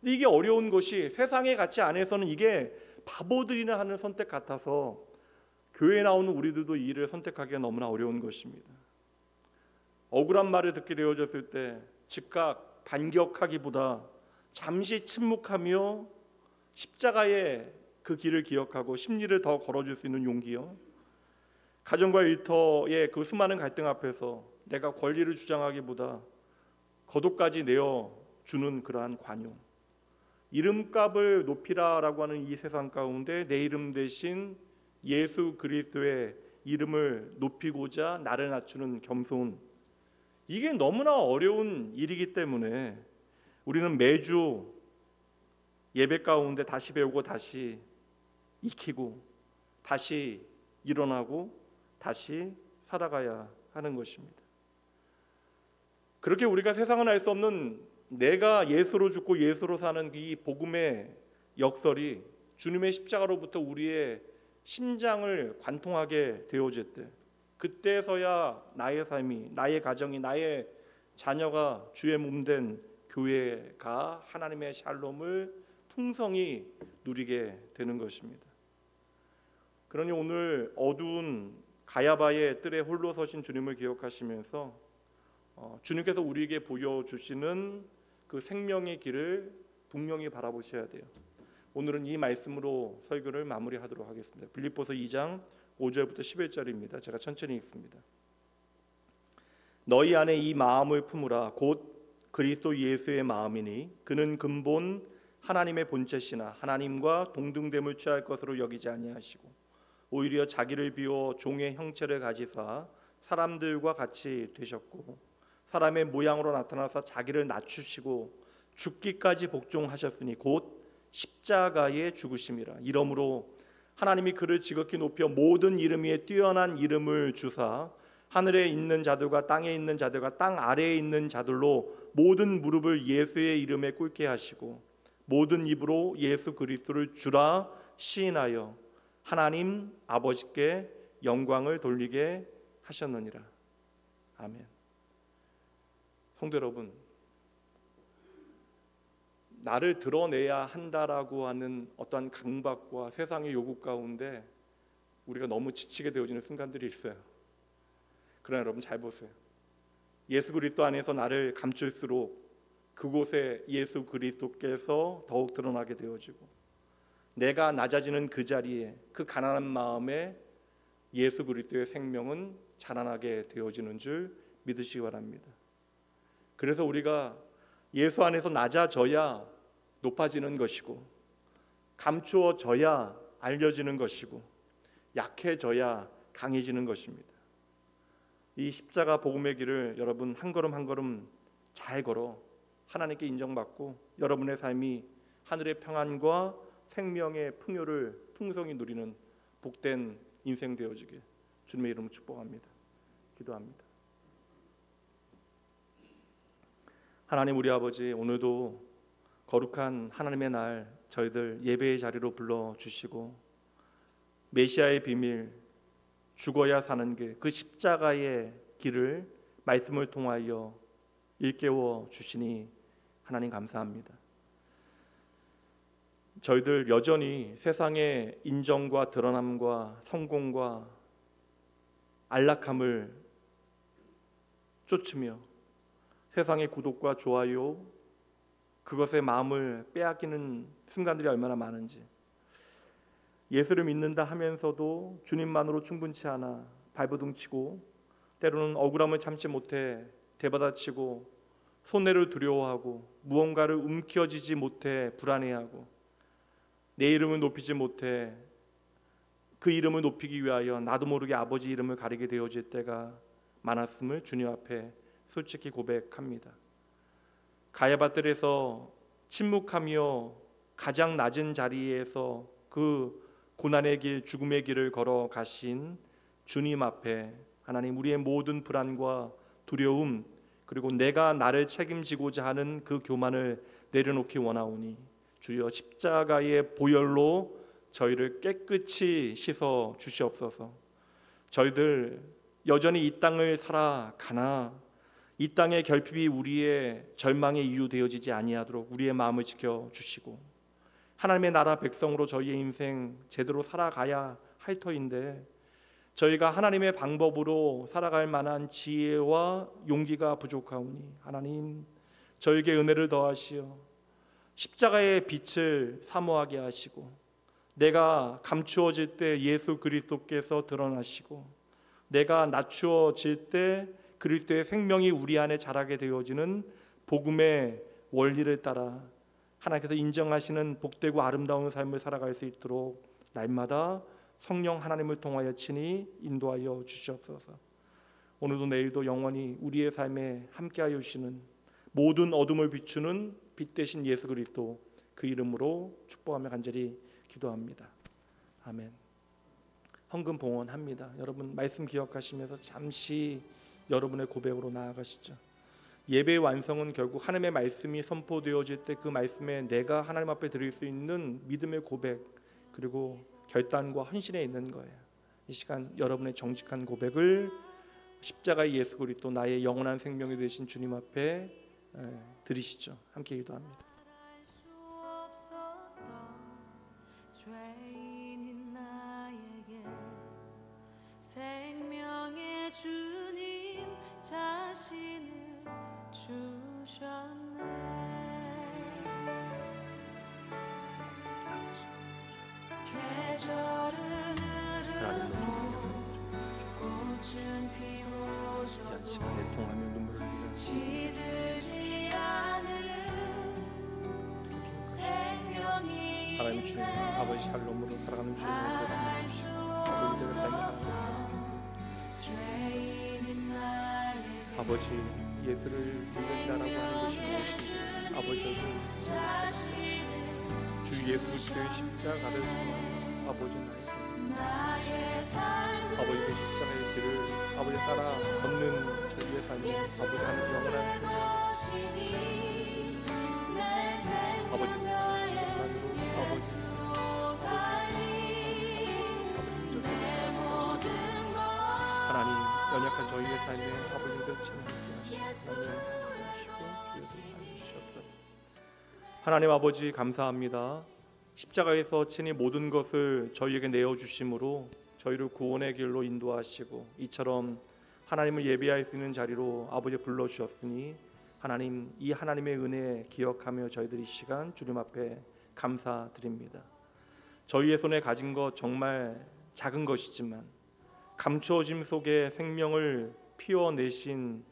Speaker 1: 근데 이게 어려운 것이 세상의 가치 안에서는 이게 바보들이나 하는 선택 같아서 교회에 나오는 우리들도 이 일을 선택하기가 너무나 어려운 것입니다. 억울한 말을 듣게 되어졌을 때 즉각 반격하기보다 잠시 침묵하며 십자가의 그 길을 기억하고 심리를 더 걸어줄 수 있는 용기요, 가정과 일터의 그 수많은 갈등 앞에서 내가 권리를 주장하기보다 거독까지 내어주는 그러한 관용, 이름값을 높이라라고 하는 이 세상 가운데 내 이름 대신 예수 그리스도의 이름을 높이고자 나를 낮추는 겸손, 이게 너무나 어려운 일이기 때문에 우리는 매주 예배 가운데 다시 배우고 다시 익히고 다시 일어나고 다시 살아가야 하는 것입니다. 그렇게 우리가 세상은 알 수 없는 내가 예수로 죽고 예수로 사는 이 복음의 역설이 주님의 십자가로부터 우리의 심장을 관통하게 되어질 때, 그때서야 나의 삶이, 나의 가정이, 나의 자녀가 주의 몸된 교회가 하나님의 샬롬을 풍성히 누리게 되는 것입니다. 그러니 오늘 어두운 가야바의 뜰에 홀로 서신 주님을 기억하시면서 주님께서 우리에게 보여주시는 그 생명의 길을 분명히 바라보셔야 돼요. 오늘은 이 말씀으로 설교를 마무리하도록 하겠습니다. 빌립보서 2장 5절부터 11절입니다. 제가 천천히 읽습니다. 너희 안에 이 마음을 품으라. 곧 그리스도 예수의 마음이니 그는 근본 하나님의 본체시나 하나님과 동등됨을 취할 것으로 여기지 아니하시고 오히려 자기를 비워 종의 형체를 가지사 사람들과 같이 되셨고 사람의 모양으로 나타나서 자기를 낮추시고 죽기까지 복종하셨으니 곧 십자가에 죽으심이라. 이러므로 하나님이 그를 지극히 높여 모든 이름 위에 뛰어난 이름을 주사 하늘에 있는 자들과 땅에 있는 자들과 땅 아래에 있는 자들로 모든 무릎을 예수의 이름에 꿇게 하시고 모든 입으로 예수 그리스도를 주라 시인하여 하나님 아버지께 영광을 돌리게 하셨느니라. 아멘. 성도 여러분, 나를 드러내야 한다라고 하는 어떠한 강박과 세상의 요구 가운데 우리가 너무 지치게 되어지는 순간들이 있어요. 그러나 여러분 잘 보세요. 예수 그리스도 안에서 나를 감출수록 그곳에 예수 그리스도께서 더욱 드러나게 되어지고, 내가 낮아지는 그 자리에, 그 가난한 마음에 예수 그리스도의 생명은 자라나게 되어지는 줄 믿으시기 바랍니다. 그래서 우리가 예수 안에서 낮아져야 높아지는 것이고, 감추어져야 알려지는 것이고, 약해져야 강해지는 것입니다. 이 십자가 복음의 길을 여러분 한 걸음 한 걸음 잘 걸어 하나님께 인정받고 여러분의 삶이 하늘의 평안과 생명의 풍요를 풍성히 누리는 복된 인생 되어지길 주님의 이름으로 축복합니다. 기도합니다. 하나님 우리 아버지, 오늘도 거룩한 하나님의 날 저희들 예배의 자리로 불러주시고, 메시아의 비밀, 죽어야 사는 길, 그 십자가의 길을 말씀을 통하여 일깨워 주시니 하나님 감사합니다. 저희들 여전히 세상의 인정과 드러남과 성공과 안락함을 쫓으며 세상의 구독과 좋아요, 그것에 마음을 빼앗기는 순간들이 얼마나 많은지, 예수를 믿는다 하면서도 주님만으로 충분치 않아 발버둥치고, 때로는 억울함을 참지 못해 대받아치고, 손해를 두려워하고, 무언가를 움켜쥐지 못해 불안해하고, 내 이름을 높이지 못해 그 이름을 높이기 위하여 나도 모르게 아버지 이름을 가리게 되어질 때가 많았음을 주님 앞에 솔직히 고백합니다. 가야바들에서 침묵하며 가장 낮은 자리에서 그 고난의 길, 죽음의 길을 걸어가신 주님 앞에 하나님, 우리의 모든 불안과 두려움, 그리고 내가 나를 책임지고자 하는 그 교만을 내려놓기 원하오니 주여 십자가의 보혈로 저희를 깨끗이 씻어 주시옵소서. 저희들 여전히 이 땅을 살아가나 이 땅의 결핍이 우리의 절망의 이유 되어지지 아니하도록 우리의 마음을 지켜주시고, 하나님의 나라 백성으로 저희의 인생 제대로 살아가야 할 터인데 저희가 하나님의 방법으로 살아갈 만한 지혜와 용기가 부족하오니 하나님, 저에게 은혜를 더하시어 십자가의 빛을 사모하게 하시고, 내가 감추어질 때 예수 그리스도께서 드러나시고, 내가 낮추어질 때 그리스도의 생명이 우리 안에 자라게 되어지는 복음의 원리를 따라 하나님께서 인정하시는 복되고 아름다운 삶을 살아갈 수 있도록 날마다 성령 하나님을 통하여 친히 인도하여 주시옵소서. 오늘도 내일도 영원히 우리의 삶에 함께하여 주시는 모든 어둠을 비추는 빛 대신 예수 그리스도, 그 이름으로 축복하며 간절히 기도합니다. 아멘. 헌금 봉헌합니다. 여러분 말씀 기억하시면서 잠시 여러분의 고백으로 나아가시죠. 예배의 완성은 결국 하나님의 말씀이 선포되어질 때 그 말씀에 내가 하나님 앞에 드릴 수 있는 믿음의 고백, 그리고 결단과 헌신에 있는 거예요. 이 시간 여러분의 정직한 고백을 십자가의 예수 그리스도, 나의 영원한 생명이 되신 주님 앞에 드리시죠. 함께 기도합니다.
Speaker 2: 생명의 주님 자신을 주셨네. 계절은 흐르고 꽃은 피워져도 시들지 않은 생명이
Speaker 1: 하나님 주님, 아버지 샬롬으로 살아가는 주님을 아버지 아버지 예수를 믿는다라고 하는 것이 무엇인지 아버지 주 예수 그리스도의 십자가를 통하여 아버지 나의 아버지 그 십자가의 길을 아버지 따라 걷는 저희의 삶이 아버지 하는 영원한 아버지 하나님 연약한 저희의 삶에 아버지를 찬양하시고 하나님 아버지 감사합니다. 십자가에서 친히 모든 것을 저희에게 내어주심으로 저희를 구원의 길로 인도하시고, 이처럼 하나님을 예배할 수 있는 자리로 아버지 불러주셨으니 하나님, 이 하나님의 은혜 기억하며 저희들이 이 시간 주님 앞에 감사드립니다. 저희의 손에 가진 것 정말 작은 것이지만 감추어짐 속에 생명을 피워내신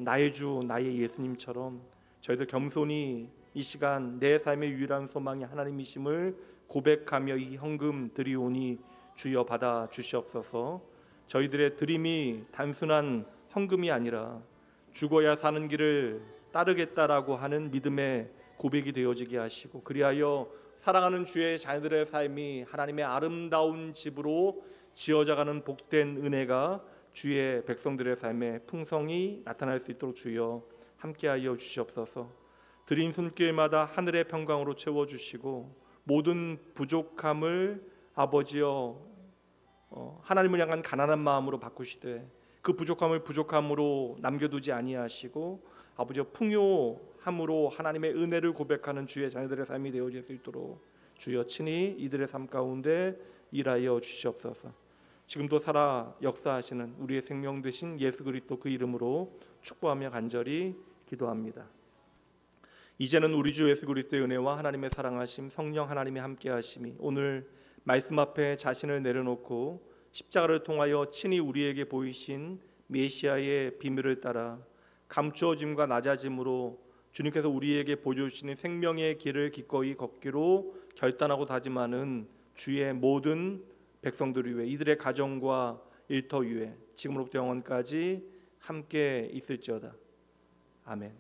Speaker 1: 나의 주 나의 예수님처럼 저희들 겸손히 이 시간 내 삶의 유일한 소망이 하나님이심을 고백하며 이 헌금 드리오니 주여 받아 주시옵소서. 저희들의 드림이 단순한 헌금이 아니라 죽어야 사는 길을 따르겠다라고 하는 믿음의 고백이 되어지게 하시고, 그리하여 사랑하는 주의 자녀들의 삶이 하나님의 아름다운 집으로 지어져가는 복된 은혜가 주의 백성들의 삶에 풍성히 나타날 수 있도록 주여 함께하여 주시옵소서. 드린 손길마다 하늘의 평강으로 채워주시고 모든 부족함을 아버지여 하나님을 향한 가난한 마음으로 바꾸시되 그 부족함을 부족함으로 남겨두지 아니하시고 아버지여 풍요함으로 하나님의 은혜를 고백하는 주의 자녀들의 삶이 되어질 수 있도록 주여 친히 이들의 삶 가운데 일하여 주시옵소서. 지금도 살아 역사하시는 우리의 생명 되신 예수 그리스도 그 이름으로 축복하며 간절히 기도합니다. 이제는 우리 주 예수 그리스도의 은혜와 하나님의 사랑하심, 성령 하나님의 함께하심이 오늘 말씀 앞에 자신을 내려놓고 십자가를 통하여 친히 우리에게 보이신 메시아의 비밀을 따라 감추어짐과 낮아짐으로 주님께서 우리에게 보여주시는 생명의 길을 기꺼이 걷기로 결단하고 다짐하는 주의 모든 백성들 위해, 이들의 가정과 일터 위에 지금으로부터 영원까지 함께 있을지어다. 아멘.